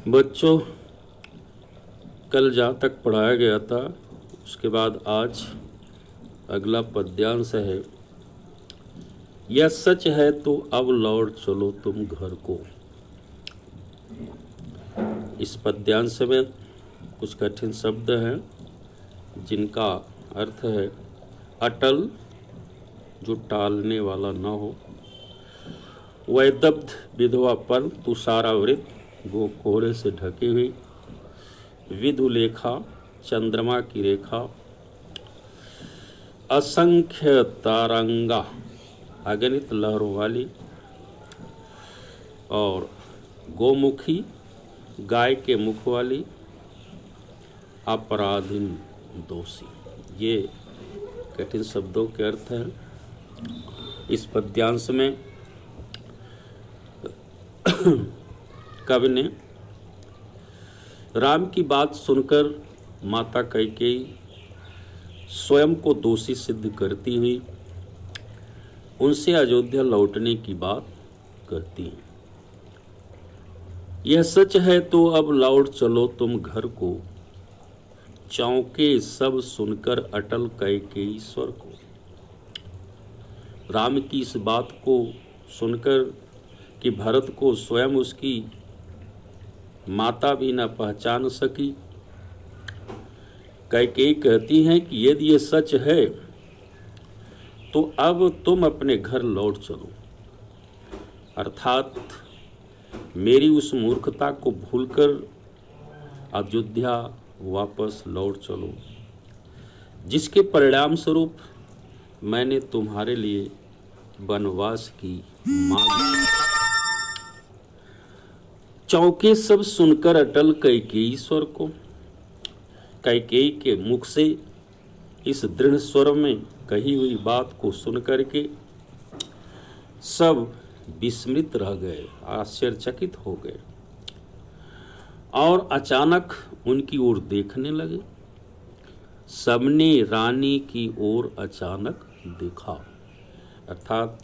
बच्चों, कल जहाँ तक पढ़ाया गया था उसके बाद आज अगला पद्यांश है। यह सच है तो अब लौट चलो तुम घर को। इस पद्यांश में कुछ कठिन शब्द हैं जिनका अर्थ है अटल, जो टालने वाला न हो। वैदब्ध विधवा पर तुषारावृत, गो कोहरे से ढकी हुई। विधुलेखा, चंद्रमा की रेखा। असंख्य तारंगा, अगणित लहरों वाली। और गोमुखी, गाय के मुख वाली। अपराधीन, दोषी। ये कठिन शब्दों के अर्थ हैं। इस पद्यांश में कवि ने राम की बात सुनकर माता कैकेयी स्वयं को दोषी सिद्ध करती हुई उनसे अयोध्या लौटने की बात कहती है। यह सच है तो अब लौट चलो तुम घर को, चौंके सब सुनकर अटल कैकेयी स्वर को। राम की इस बात को सुनकर कि भरत को स्वयं उसकी माता भी न पहचान सकी, कैकेयी कहती हैं कि यदि ये सच है तो अब तुम अपने घर लौट चलो, अर्थात मेरी उस मूर्खता को भूलकर अयोध्या वापस लौट चलो, जिसके परिणाम स्वरूप मैंने तुम्हारे लिए वनवास की मांग। चौंके सब सुनकर अटल कैकेयी स्वर को। कैकेयी के मुख से इस दृढ़ स्वर में कही हुई बात को सुनकर के सब विस्मृत रह गए, आश्चर्यचकित हो गए और अचानक उनकी ओर देखने लगे। सबने रानी की ओर अचानक देखा, अर्थात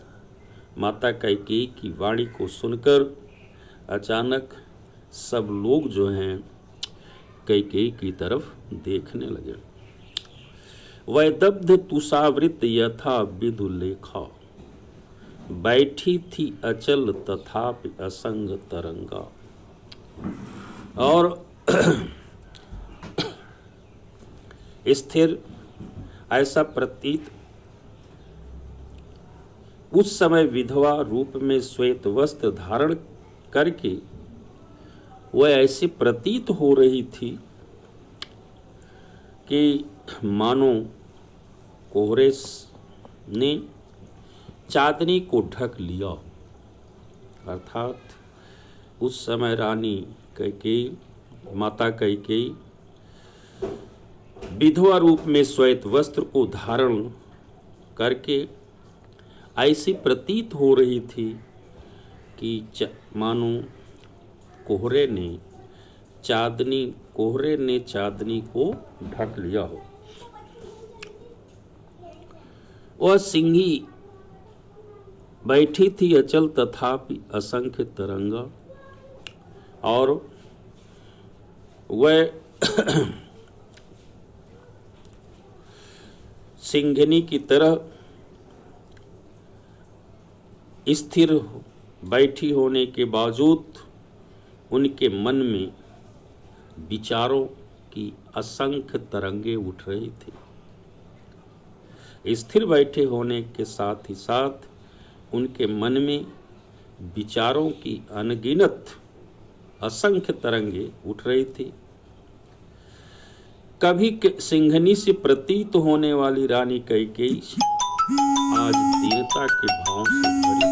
माता कैकेयी की वाणी को सुनकर अचानक सब लोग जो हैं कैकेयी की तरफ देखने लगे। वैदब्ध तुषावृत यथा विधुलेखा, बैठी थी अचल तथापि असंग तरंगा। और स्थिर ऐसा प्रतीत उस समय विधवा रूप में श्वेत वस्त्र धारण करके वह ऐसी प्रतीत हो रही थी कि मानो कोहरे ने चांदनी को ढक लिया, अर्थात उस समय रानी कैकेयी, माता कैकेयी विधवा रूप में श्वेत वस्त्र को धारण करके ऐसी प्रतीत हो रही थी कि मानो कोहरे ने चांदनी को ढक लिया हो। वह सिंही बैठी थी अचल तथापि असंख्य तरंगा, और वह सिंघनी की तरह स्थिर बैठी होने के बावजूद उनके मन में विचारों की असंख्य तरंगे उठ रही थी। स्थिर बैठे होने के साथ ही साथ उनके मन में विचारों की अनगिनत असंख्य तरंगे उठ रही थी। कभी सिंघनी से प्रतीत होने वाली रानी कैकेयी आज दीनता के भाव से भरी।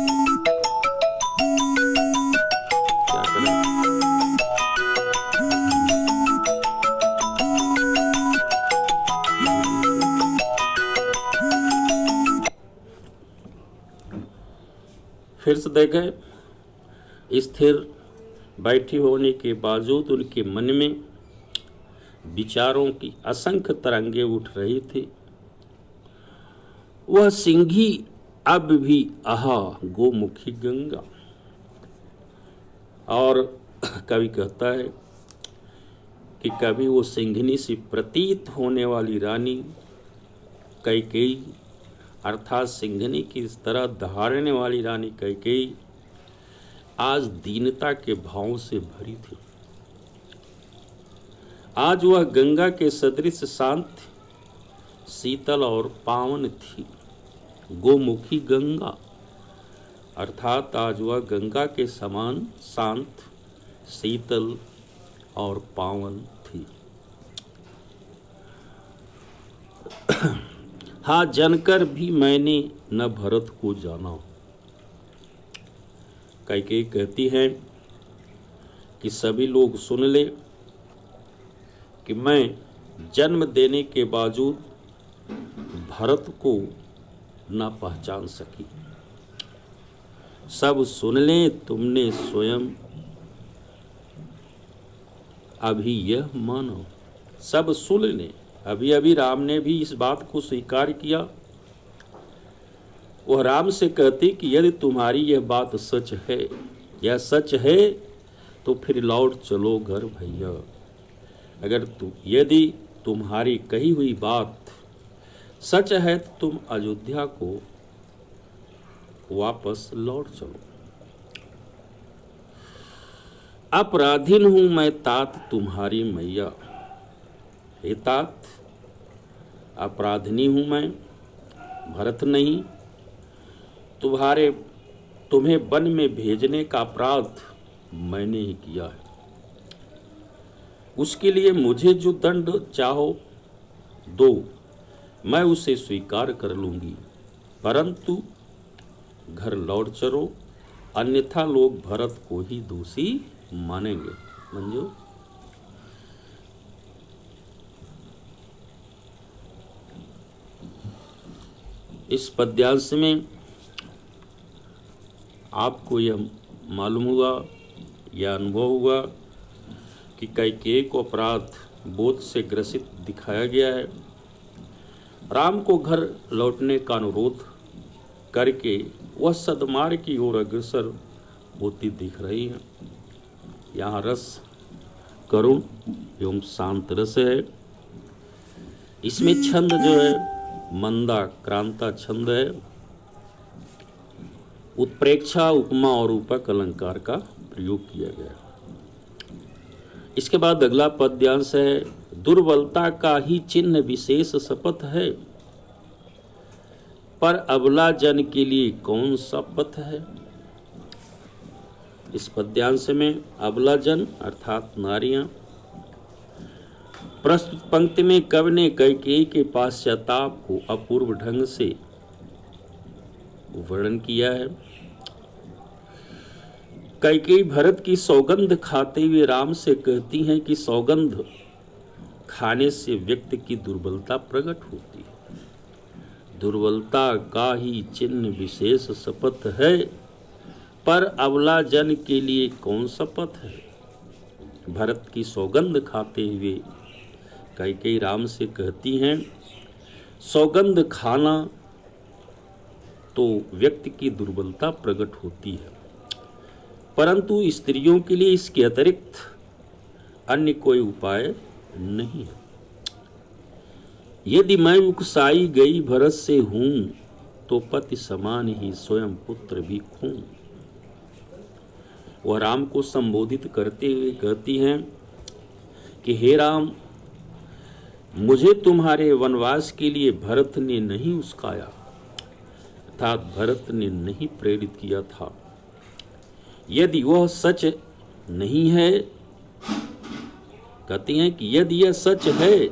क्या करें? फिर से देखें, स्थिर बैठी होने के बावजूद उनके मन में विचारों की असंख्य तरंगे उठ रही थी। वह सिंही अब भी आहा गोमुखी गंगा, और कवि कहता है कि कभी वो सिंघनी सी प्रतीत होने वाली रानी कैकेयी, अर्थात सिंघनी की इस तरह दहाड़ने वाली रानी कैकेयी आज दीनता के भाव से भरी थी। आज वह गंगा के सदृश शांत, शीतल और पावन थी। गोमुखी गंगा, अर्थात आज वह गंगा के समान शांत, शीतल और पावन थी। हाँ, जानकर भी मैंने न भरत को जाना। कैकेयी कहती है कि सभी लोग सुन ले कि मैं जन्म देने के बावजूद भरत को न पहचान सकी। सब सुन लें, तुमने स्वयं अभी यह मानो। सब सुन लें। अभी अभी राम ने भी इस बात को स्वीकार किया। वह राम से कहती कि यदि तुम्हारी यह बात सच है, यह सच है, तो फिर लौट चलो घर भैया। यदि तुम्हारी कही हुई बात सच है तो तुम अयोध्या को वापस लौट चलो। अपराधीन हूं मैं तात तुम्हारी मैया। हे तात, अपराधिनी हूं मैं, भरत नहीं। तुम्हें वन में भेजने का अपराध मैंने ही किया है। उसके लिए मुझे जो दंड चाहो दो, मैं उसे स्वीकार कर लूंगी, परंतु घर लौट चलो, अन्यथा लोग भरत को ही दोषी मानेंगे। मंजू, इस पद्यांश में आपको यह मालूम हुआ या अनुभव हुआ कि कैकेयी को अपराध बोध से ग्रसित दिखाया गया है। राम को घर लौटने का अनुरोध करके वह सद्मार्ग की ओर अग्रसर होती दिख रही है। यहाँ रस करुण एवं शांत रस है। इसमें छंद जो है मंदा क्रांता छंद है। उत्प्रेक्षा, उपमा और रूपक अलंकार का प्रयोग किया गया। इसके बाद अगला पद्यांश है, दुर्बलता का ही चिन्ह विशेष शपथ है, पर अबला जन के लिए कौन सा पथ है। इस पद्यांश में अबला जन अर्थात नारियां, प्रस्तुत पंक्ति में कवि ने कैकेयी के पश्चाताप को अपूर्व ढंग से वर्णन किया है। कैकेयी भरत की सौगंध खाते हुए राम से कहती हैं कि सौगंध खाने से व्यक्ति की दुर्बलता प्रकट होती है। दुर्बलता का ही चिन्ह विशेष शपथ है, पर अबला जन के लिए कौन सा पथ है। भरत की सौगंध खाते हुए कैकेयी राम से कहती हैं, सौगंध खाना तो व्यक्ति की दुर्बलता प्रकट होती है, परंतु स्त्रियों के लिए इसके अतिरिक्त अन्य कोई उपाय नहीं है। यदि मैं उकसाई गई भरत से हूं, तो पति समान ही स्वयं पुत्र भी खूं। वह राम को संबोधित करते हुए कहती हैं कि हे राम, मुझे तुम्हारे वनवास के लिए भरत ने नहीं उस्काया, अर्थात भरत ने नहीं प्रेरित किया था। यदि वह सच नहीं है, कहती हैं कि यदि यह सच है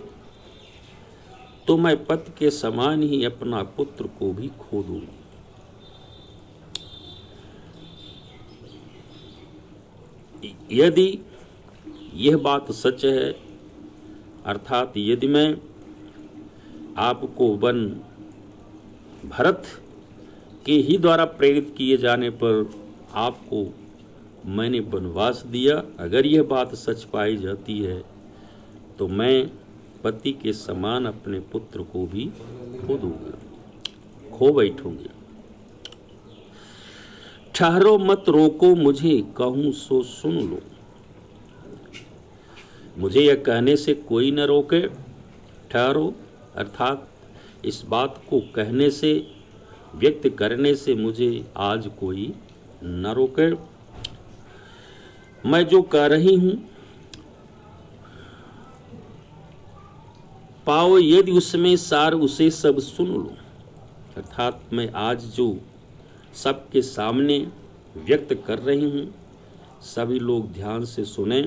तो मैं पति के समान ही अपना पुत्र को भी खो दूंगी। यदि यह बात सच है, अर्थात यदि मैं आपको वन भरत के ही द्वारा प्रेरित किए जाने पर आपको मैंने वनवास दिया, अगर यह बात सच पाई जाती है तो मैं पति के समान अपने पुत्र को भी खो दूंगा, खो बैठूंगी। ठहरो मत रोको मुझे, कहूं सो सुन लो। मुझे यह कहने से कोई न रोके, ठहरो, अर्थात इस बात को कहने से, व्यक्त करने से मुझे आज कोई न रोके। मैं जो कह रही हूं, पाओ यदि उसमें सार, उसे सब सुन लो। अर्थात मैं आज जो सबके सामने व्यक्त कर रही हूं, सभी लोग ध्यान से सुने।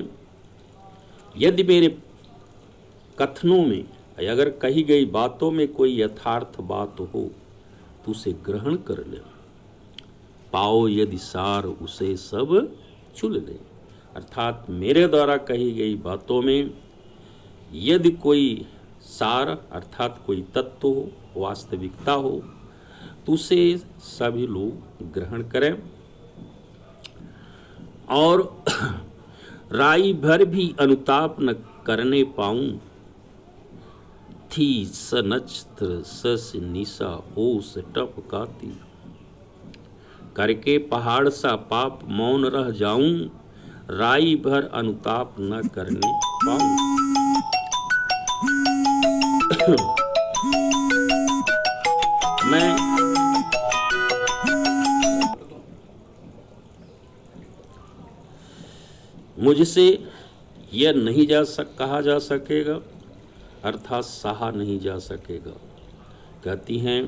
यदि मेरे कथनों में, अगर कही गई बातों में कोई यथार्थ बात हो तो उसे ग्रहण कर ले। पाओ यदि सार, उसे सब चुन ले। अर्थात मेरे द्वारा कही गई बातों में यदि कोई सार अर्थात कोई तत्व हो, वास्तविकता हो, तो उसे सभी लोग ग्रहण करें। और राई भर भी अनुताप न करने पाऊं, थी सनक्षत्र सस निशा ओस टपकाती। करके पहाड़ सा पाप मौन रह जाऊं, राई भर अनुताप न करने पाऊं। मैं मुझसे यह नहीं कहा जा सकेगा, अर्थात सहा नहीं जा सकेगा। कहती हैं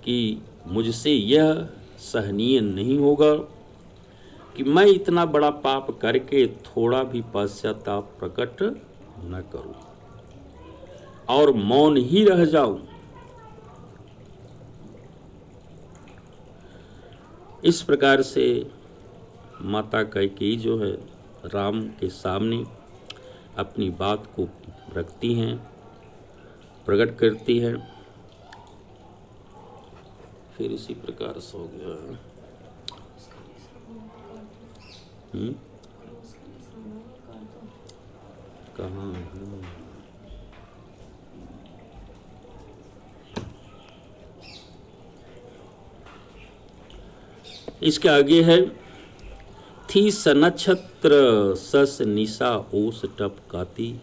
कि मुझसे यह सहनीय नहीं होगा कि मैं इतना बड़ा पाप करके थोड़ा भी पश्चाताप प्रकट न करूं और मौन ही रह जाऊं। इस प्रकार से माता कैकेयी जो है राम के सामने अपनी बात को रखती हैं, प्रकट करती हैं। फिर इसी प्रकार से हो गया। कहाँ इसके आगे है, थी सनक्षत्र सस निशा ओस टपकाती।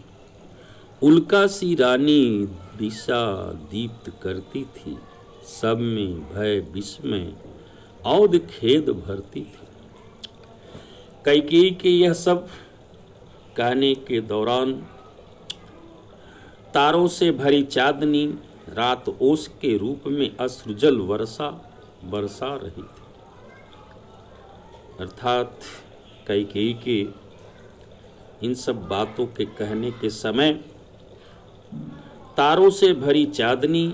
उल्का सी रानी दिशा दीप्त करती थी, सब में भय विस्मय औध खेद भरती थी। कैकेयी के यह सब कहने के दौरान तारों से भरी चांदनी रात ओस के रूप में अश्रुजल बरसा रही थी। अर्थात कैकेयी के इन सब बातों के कहने के समय तारों से भरी चांदनी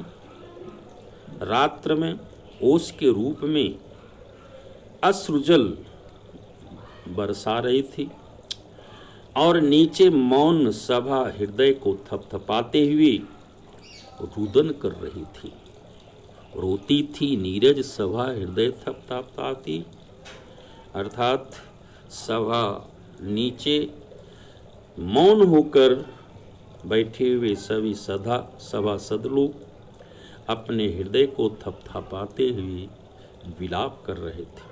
रात्र में ओस के रूप में अश्रुजल बरसा रही थी और नीचे मौन सभा हृदय को थपथपाते हुए रुदन कर रही थी। रोती थी नीरज सभा हृदय थपथपाती। अर्थात सभा नीचे मौन होकर बैठे हुए सभी सभासद लोग अपने हृदय को थपथपाते हुए विलाप कर रहे थे।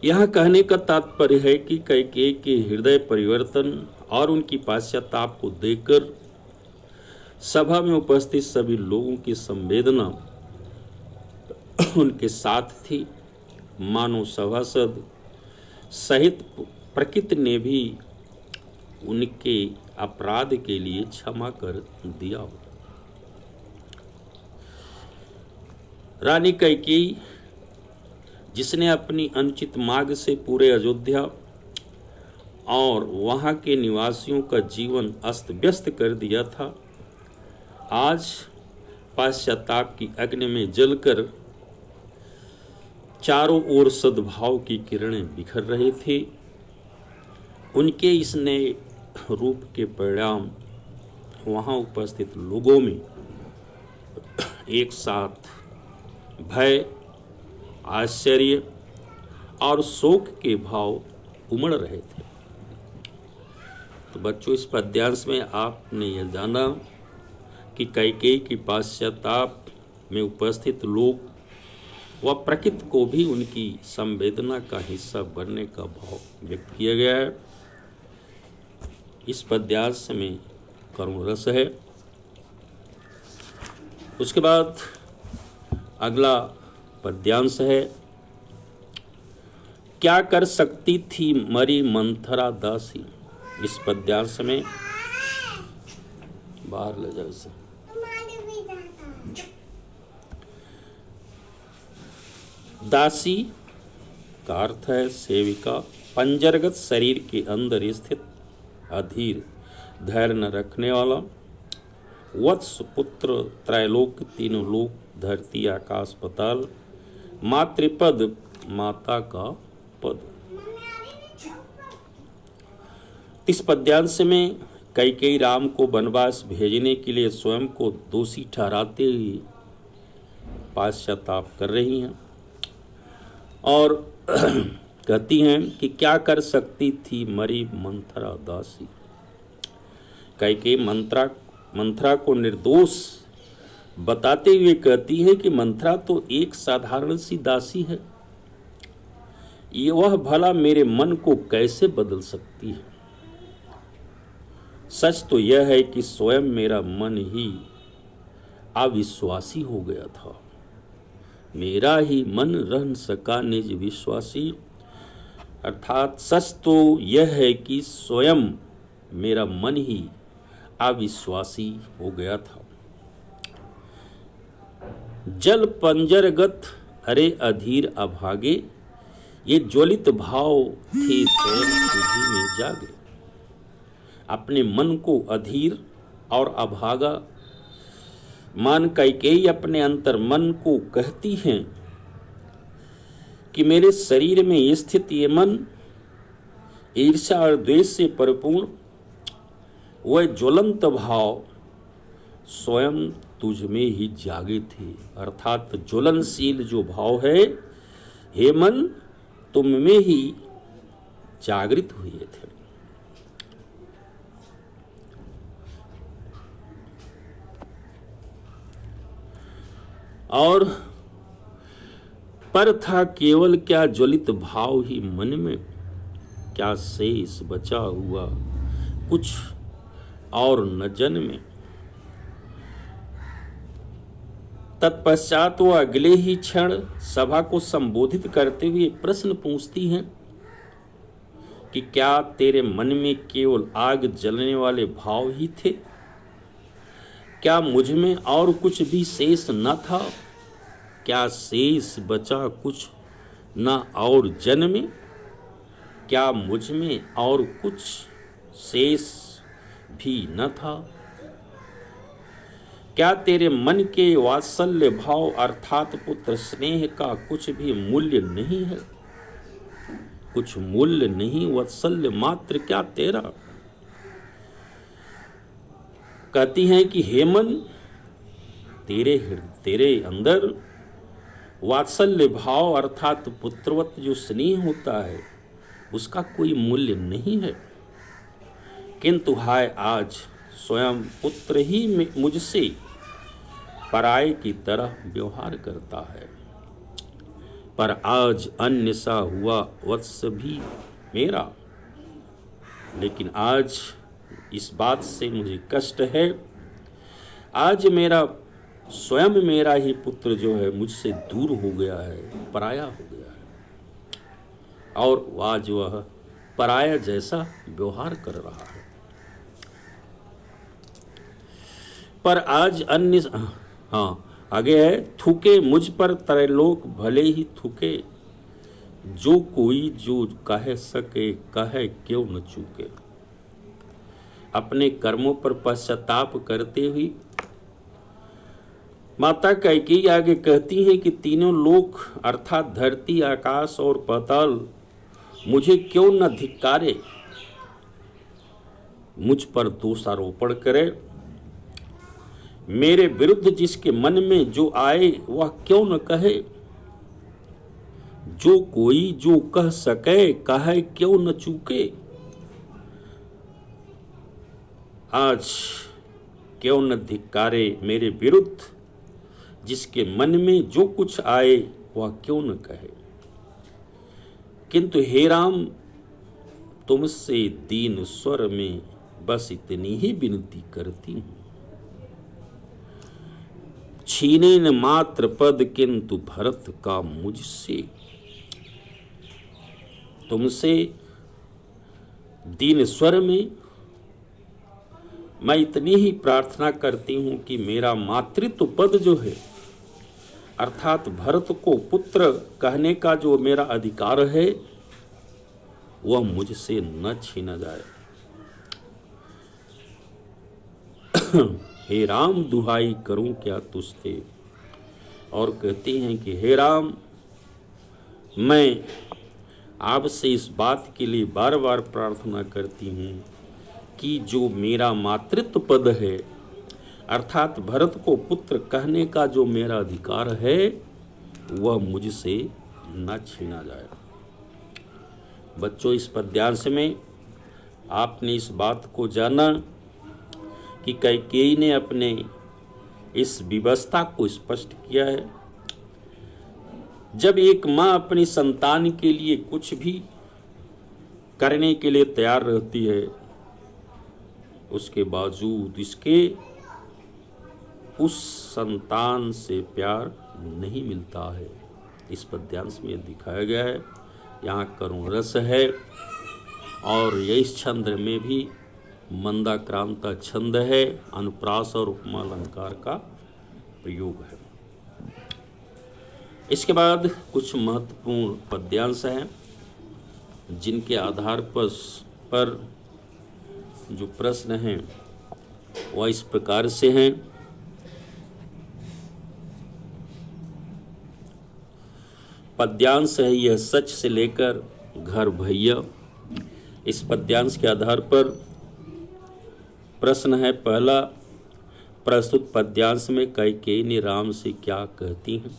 यह कहने का तात्पर्य है कि कैकेयी के हृदय परिवर्तन और उनकी पश्चाताप को देखकर सभा में उपस्थित सभी लोगों की संवेदना उनके साथ थी। मानो सभासद सहित प्रकृति ने भी उनके अपराध के लिए क्षमा कर दिया हो। रानी कैकेयी, जिसने अपनी अनुचित मार्ग से पूरे अयोध्या और वहां के निवासियों का जीवन अस्त व्यस्त कर दिया था, आज पश्चाताप की अग्नि में जलकर चारों ओर सद्भाव की किरणें बिखर रहे थे। उनके इस नए रूप के परिणाम वहां उपस्थित लोगों में एक साथ भय, आश्चर्य और शोक के भाव उमड़ रहे थे। तो बच्चों, इस पद्यांश में आपने यह जाना कि कैकेयी की पश्चाताप में उपस्थित लोग व प्रकृति को भी उनकी संवेदना का हिस्सा बनने का भाव व्यक्त किया गया है। इस पद्यांश में करुण रस है। उसके बाद अगला पद्यांश है, क्या कर सकती थी मरी मंथरा दासी। इस पद्यांश में बाहर ले जाओ इसे। दासी का अर्थ है सेविका, पंजरगत शरीर के अंदर स्थित, अधीर, धैर्य न रखने वाला, वत्स, पुत्र, त्रैलोक, तीनों लोक, धरती, आकाश, पाताल, मातृपद, माता का पद। इस पद्यांश में कैकेयी राम को वनवास भेजने के लिए स्वयं को दोषी ठहराते हुए पश्चाताप कर रही हैं और कहती हैं कि क्या कर सकती थी मरी मंथरा दासी। कैकेयी मंथरा को निर्दोष बताते हुए कहती है कि मंथरा तो एक साधारण सी दासी है, ये वह भला मेरे मन को कैसे बदल सकती है। सच तो यह है कि स्वयं मेरा मन ही अविश्वासी हो गया था, मेरा ही मन रह न सका निज विश्वासी। अर्थात सच तो यह है कि स्वयं मेरा मन ही अविश्वासी हो गया था। जल पंजरगत अरे अधीर अभागे, ये ज्वलित भाव थे स्वयं तुझी में जागे। अपने मन को अधीर और अभागा मान कैकेयी अपने अंतर मन को कहती हैं कि मेरे शरीर में स्थित ये मन ईर्ष्या और द्वेष से परिपूर्ण, वह ज्वलंत भाव स्वयं तुझ में ही जागे थे। अर्थात ज्वलनशील जो भाव है, हे मन तुम में ही जागृत हुए थे। और पर था केवल क्या ज्वलित भाव ही मन में, क्या शेष बचा हुआ कुछ और न जन्मे। तत्पश्चात वो अगले ही क्षण सभा को संबोधित करते हुए प्रश्न पूछती हैं कि क्या तेरे मन में केवल आग जलने वाले भाव ही थे, क्या मुझ में और कुछ भी शेष न था, क्या शेष बचा कुछ न और जन्मे, क्या मुझ में और कुछ शेष भी न था, क्या तेरे मन के वात्सल्य भाव अर्थात पुत्र स्नेह का कुछ भी मूल्य नहीं है, कुछ मूल्य नहीं, वात्सल्य मात्र क्या तेरा। कहती हैं कि हे मन, तेरे अंदर वात्सल्य भाव अर्थात पुत्रवत जो स्नेह होता है उसका कोई मूल्य नहीं है, किंतु हाय आज स्वयं पुत्र ही मुझसे पराये की तरह व्यवहार करता है। पर आज अन्य सा हुआ वत्स भी मेरा, लेकिन आज इस बात से मुझे कष्ट है, आज स्वयं मेरा ही पुत्र जो है मुझसे दूर हो गया है, पराया हो गया है और आज वह पराया जैसा व्यवहार कर रहा है। पर आज अन्य आगे है, थूके मुझ पर त्रैलोक भले ही थूके, जो कोई जो कह सके कहे क्यों न चूके। अपने कर्मों पर पश्चाताप करते हुए माता कैकेयी आगे कहती है कि तीनों लोक अर्थात धरती, आकाश और पाताल मुझे क्यों न धिक्कारे, मुझ पर दोषारोपण करे, मेरे विरुद्ध जिसके मन में जो आए वह क्यों न कहे, जो कोई जो कह सके कहे क्यों न चूके। आज क्यों न धिक्कारे मेरे विरुद्ध जिसके मन में जो कुछ आए वह क्यों न कहे। किंतु हे राम तुमसे दीन स्वर में बस इतनी ही विनती करती हूँ। छीने न मात्र पद किंतु भरत का मुझसे, तुमसे दीन स्वर में मैं इतनी ही प्रार्थना करती हूँ कि मेरा मातृत्व पद जो है, अर्थात भरत को पुत्र कहने का जो मेरा अधिकार है, वह मुझसे न छीना जाए। हे राम दुहाई करूं क्या तुझसे। और कहती हैं कि हे राम, मैं आपसे इस बात के लिए बार बार प्रार्थना करती हूँ कि जो मेरा मातृत्व पद है, अर्थात भरत को पुत्र कहने का जो मेरा अधिकार है, वह मुझसे न छीना जाए। बच्चों, इस पद्यांश में आपने इस बात को जाना कि कैकेयी ने अपने इस विवशता को स्पष्ट किया है। जब एक माँ अपनी संतान के लिए कुछ भी करने के लिए तैयार रहती है, उसके बावजूद इसके उस संतान से प्यार नहीं मिलता है। इस पद्यांश में दिखाया गया है। यहाँ करुण रस है और इस छंद में भी मंदाक्रांता छंद है, अनुप्रास और उपमा अलंकार का प्रयोग है। इसके बाद कुछ महत्वपूर्ण पद्यांश हैं जिनके आधार पर जो प्रश्न हैं वह इस प्रकार से हैं। पद्यांश है यह सच से लेकर घर भैया। इस पद्यांश के आधार पर प्रश्न है पहला, प्रस्तुत पद्यांश में कैकेयी ने राम से क्या कहती हैं।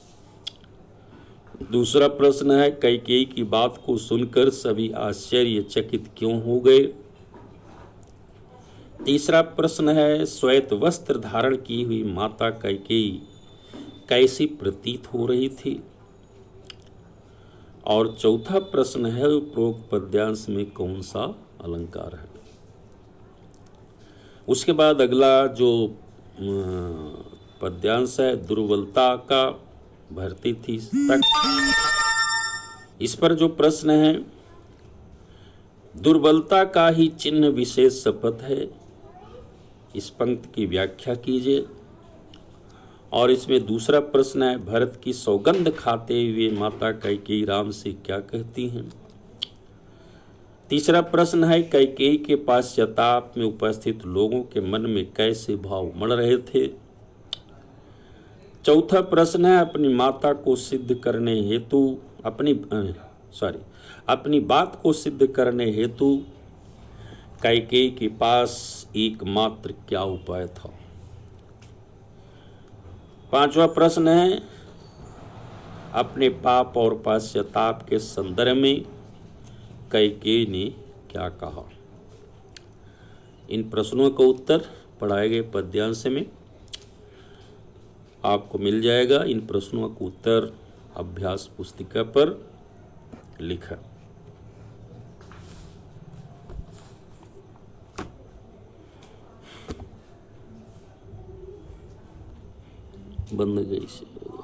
दूसरा प्रश्न है कैकेयी की बात को सुनकर सभी आश्चर्यचकित क्यों हो गए। तीसरा प्रश्न है श्वेत वस्त्र धारण की हुई माता कैकेयी कैसी प्रतीत हो रही थी। और चौथा प्रश्न है उपरोक्त पद्यांश में कौन सा अलंकार है। उसके बाद अगला जो पद्यांश है दुर्बलता का भरती थी तक, इस पर जो प्रश्न है दुर्बलता का ही चिन्ह विशेष शपथ है। इस पंक्ति की व्याख्या कीजिए। और इसमें दूसरा प्रश्न है भरत की सौगंध खाते हुए माता कैकेयी राम से क्या कहती हैं। तीसरा प्रश्न है कैकेयी के पश्चाताप में उपस्थित लोगों के मन में कैसे भाव उमड़ रहे थे। चौथा प्रश्न है अपनी माता को सिद्ध करने हेतु अपनी बात को सिद्ध करने हेतु कैकेयी के पास एकमात्र क्या उपाय था। पांचवा प्रश्न है अपने पाप और पश्चाताप के संदर्भ में कैकेयी ने क्या कहा। इन प्रश्नों का उत्तर पढ़ाए गए पद्यांश में आपको मिल जाएगा। इन प्रश्नों का उत्तर अभ्यास पुस्तिका पर लिखा। बंद गई से